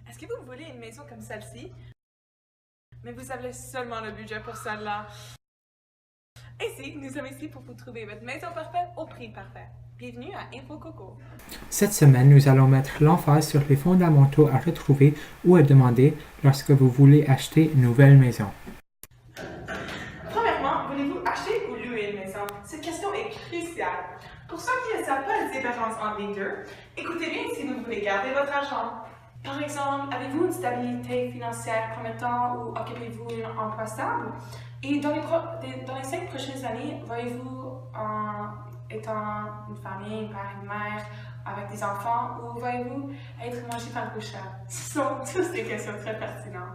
Est-ce que vous voulez une maison comme celle-ci? Mais vous avez seulement le budget pour celle-là. Ainsi, nous sommes ici pour vous trouver votre maison parfaite au prix parfait. Bienvenue à InfoCoco. Cette semaine, nous allons mettre l'emphase sur les fondamentaux à retrouver ou à demander lorsque vous voulez acheter une nouvelle maison. Premièrement, voulez-vous acheter ou louer une maison? Cette question est cruciale. Pour ceux qui ne savent pas la différence entre les deux, écoutez bien si vous voulez garder votre argent. Par exemple, avez-vous une stabilité financière promettant ou occupez-vous un emploi stable? Et dans les 5 prochaines années, voyez-vous étant une famille, un père, une mère, avec des enfants, ou voyez-vous être mangé par le chat? Ce sont tous des questions très pertinentes.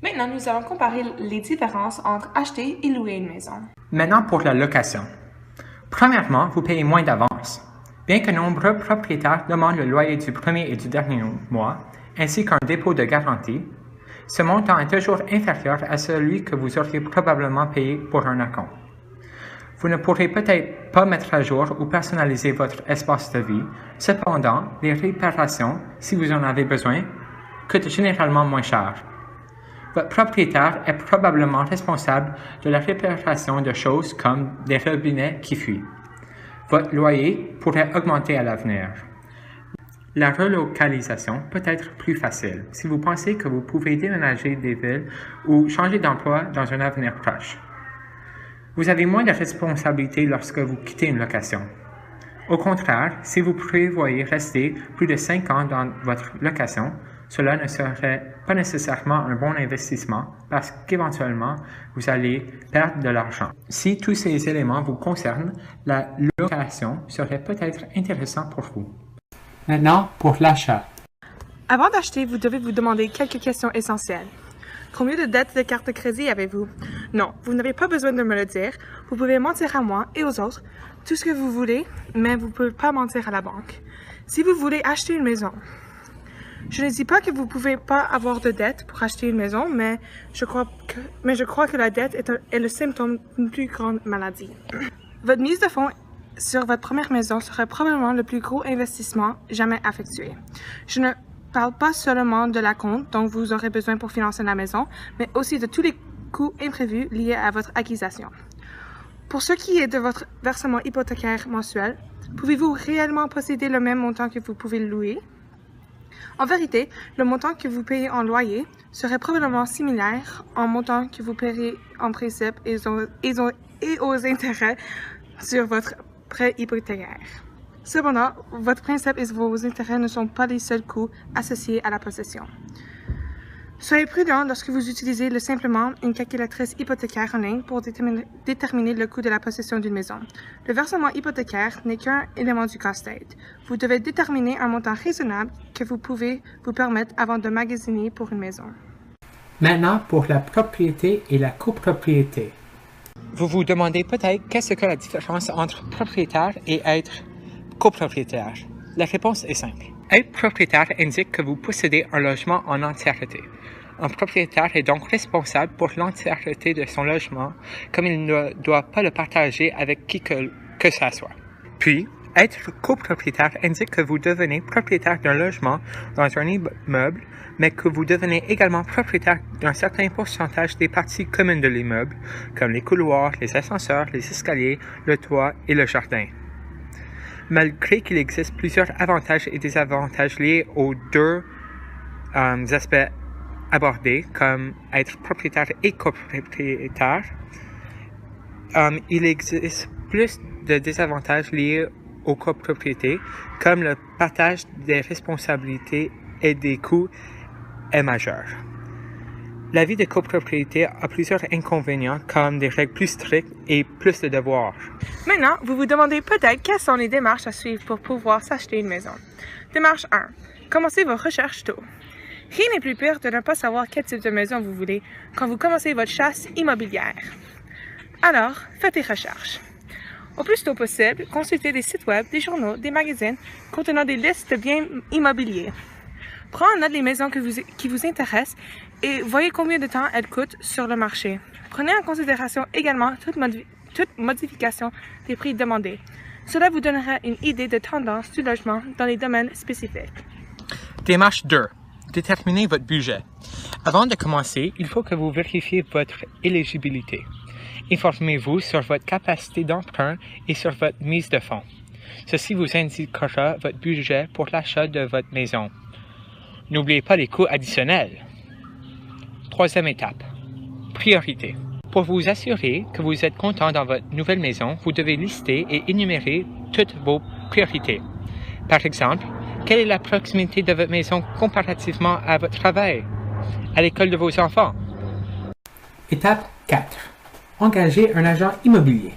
Maintenant, nous allons comparer les différences entre acheter et louer une maison. Maintenant pour la location. Premièrement, vous payez moins d'avance. Bien que nombreux propriétaires demandent le loyer du premier et du dernier mois, ainsi qu'un dépôt de garantie, ce montant est toujours inférieur à celui que vous auriez probablement payé pour un acompte. Vous ne pourrez peut-être pas mettre à jour ou personnaliser votre espace de vie, cependant, les réparations, si vous en avez besoin, coûtent généralement moins cher. Votre propriétaire est probablement responsable de la réparation de choses comme des robinets qui fuient. Votre loyer pourrait augmenter à l'avenir. La relocalisation peut être plus facile si vous pensez que vous pouvez déménager des villes ou changer d'emploi dans un avenir proche. Vous avez moins de responsabilités lorsque vous quittez une location. Au contraire, si vous prévoyez rester plus de 5 ans dans votre location, cela ne serait pas nécessairement un bon investissement parce qu'éventuellement, vous allez perdre de l'argent. Si tous ces éléments vous concernent, la location serait peut-être intéressante pour vous. Maintenant, pour l'achat. Avant d'acheter, vous devez vous demander quelques questions essentielles. Combien de dettes de carte de crédit avez-vous? Non, vous n'avez pas besoin de me le dire. Vous pouvez mentir à moi et aux autres, tout ce que vous voulez, mais vous ne pouvez pas mentir à la banque. Si vous voulez acheter une maison, je ne dis pas que vous ne pouvez pas avoir de dette pour acheter une maison, mais je crois que la dette est le symptôme d'une plus grande maladie. Votre mise de fonds sur votre première maison serait probablement le plus gros investissement jamais effectué. Je ne parle pas seulement de l'acompte dont vous aurez besoin pour financer la maison, mais aussi de tous les coûts imprévus liés à votre acquisition. Pour ce qui est de votre versement hypothécaire mensuel, pouvez-vous réellement posséder le même montant que vous pouvez louer? En vérité, le montant que vous payez en loyer serait probablement similaire en montant que vous paierez en principe et aux intérêts sur votre prêt hypothécaire. Cependant, votre principe et vos intérêts ne sont pas les seuls coûts associés à la possession. Soyez prudent lorsque vous utilisez simplement une calculatrice hypothécaire en ligne pour déterminer le coût de la possession d'une maison. Le versement hypothécaire n'est qu'un élément du casse-tête. Vous devez déterminer un montant raisonnable que vous pouvez vous permettre avant de magasiner pour une maison. Maintenant, pour la propriété et la copropriété. Vous vous demandez peut-être qu'est-ce que la différence entre propriétaire et être copropriétaire. La réponse est simple. Être propriétaire indique que vous possédez un logement en entièreté. Un propriétaire est donc responsable pour l'entièreté de son logement, comme il ne doit pas le partager avec qui que ce soit. Puis, être copropriétaire indique que vous devenez propriétaire d'un logement dans un immeuble, mais que vous devenez également propriétaire d'un certain pourcentage des parties communes de l'immeuble, comme les couloirs, les ascenseurs, les escaliers, le toit et le jardin. Malgré qu'il existe plusieurs avantages et désavantages liés aux deux aspects abordés, comme être propriétaire et copropriétaire, il existe plus de désavantages liés aux copropriétés, comme le partage des responsabilités et des coûts est majeur. La vie de copropriété a plusieurs inconvénients, comme des règles plus strictes et plus de devoirs. Maintenant, vous vous demandez peut-être quelles sont les démarches à suivre pour pouvoir s'acheter une maison. Démarche 1. Commencez vos recherches tôt. Rien n'est plus pire de ne pas savoir quel type de maison vous voulez quand vous commencez votre chasse immobilière. Alors, faites des recherches. Au plus tôt possible, consultez des sites web, des journaux, des magazines contenant des listes de biens immobiliers. Prenez en note les maisons qui vous intéressent et voyez combien de temps elles coûtent sur le marché. Prenez en considération également toute modification des prix demandés. Cela vous donnera une idée de tendance du logement dans les domaines spécifiques. Démarche 2. déterminer votre budget. Avant de commencer, il faut que vous vérifiez votre éligibilité. Informez-vous sur votre capacité d'emprunt et sur votre mise de fonds. Ceci vous indiquera votre budget pour l'achat de votre maison. N'oubliez pas les coûts additionnels. Troisième étape, priorité. Pour vous assurer que vous êtes content dans votre nouvelle maison, vous devez lister et énumérer toutes vos priorités. Par exemple, quelle est la proximité de votre maison comparativement à votre travail, à l'école de vos enfants? Étape 4. Engagez un agent immobilier.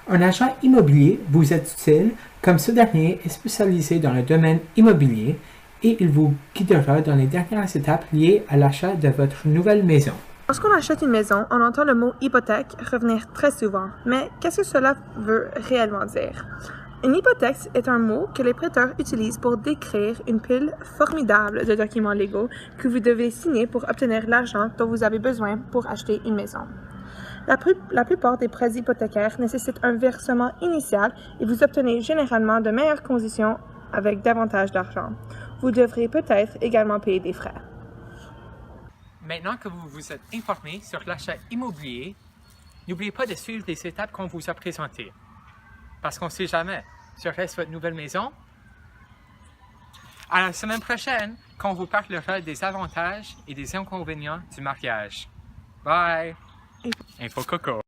Un agent immobilier vous est utile comme ce dernier est spécialisé dans le domaine immobilier et il vous guidera dans les dernières étapes liées à l'achat de votre nouvelle maison. Lorsqu'on achète une maison, on entend le mot hypothèque revenir très souvent. Mais qu'est-ce que cela veut réellement dire? Une hypothèque est un mot que les prêteurs utilisent pour décrire une pile formidable de documents légaux que vous devez signer pour obtenir l'argent dont vous avez besoin pour acheter une maison. La plupart des prêts hypothécaires nécessitent un versement initial et vous obtenez généralement de meilleures conditions avec davantage d'argent. Vous devrez peut-être également payer des frais. Maintenant que vous vous êtes informé sur l'achat immobilier, n'oubliez pas de suivre les étapes qu'on vous a présentées. Parce qu'on ne sait jamais, serait-ce votre nouvelle maison? À la semaine prochaine, quand on vous parlera des avantages et des inconvénients du mariage. Bye! Info Coco.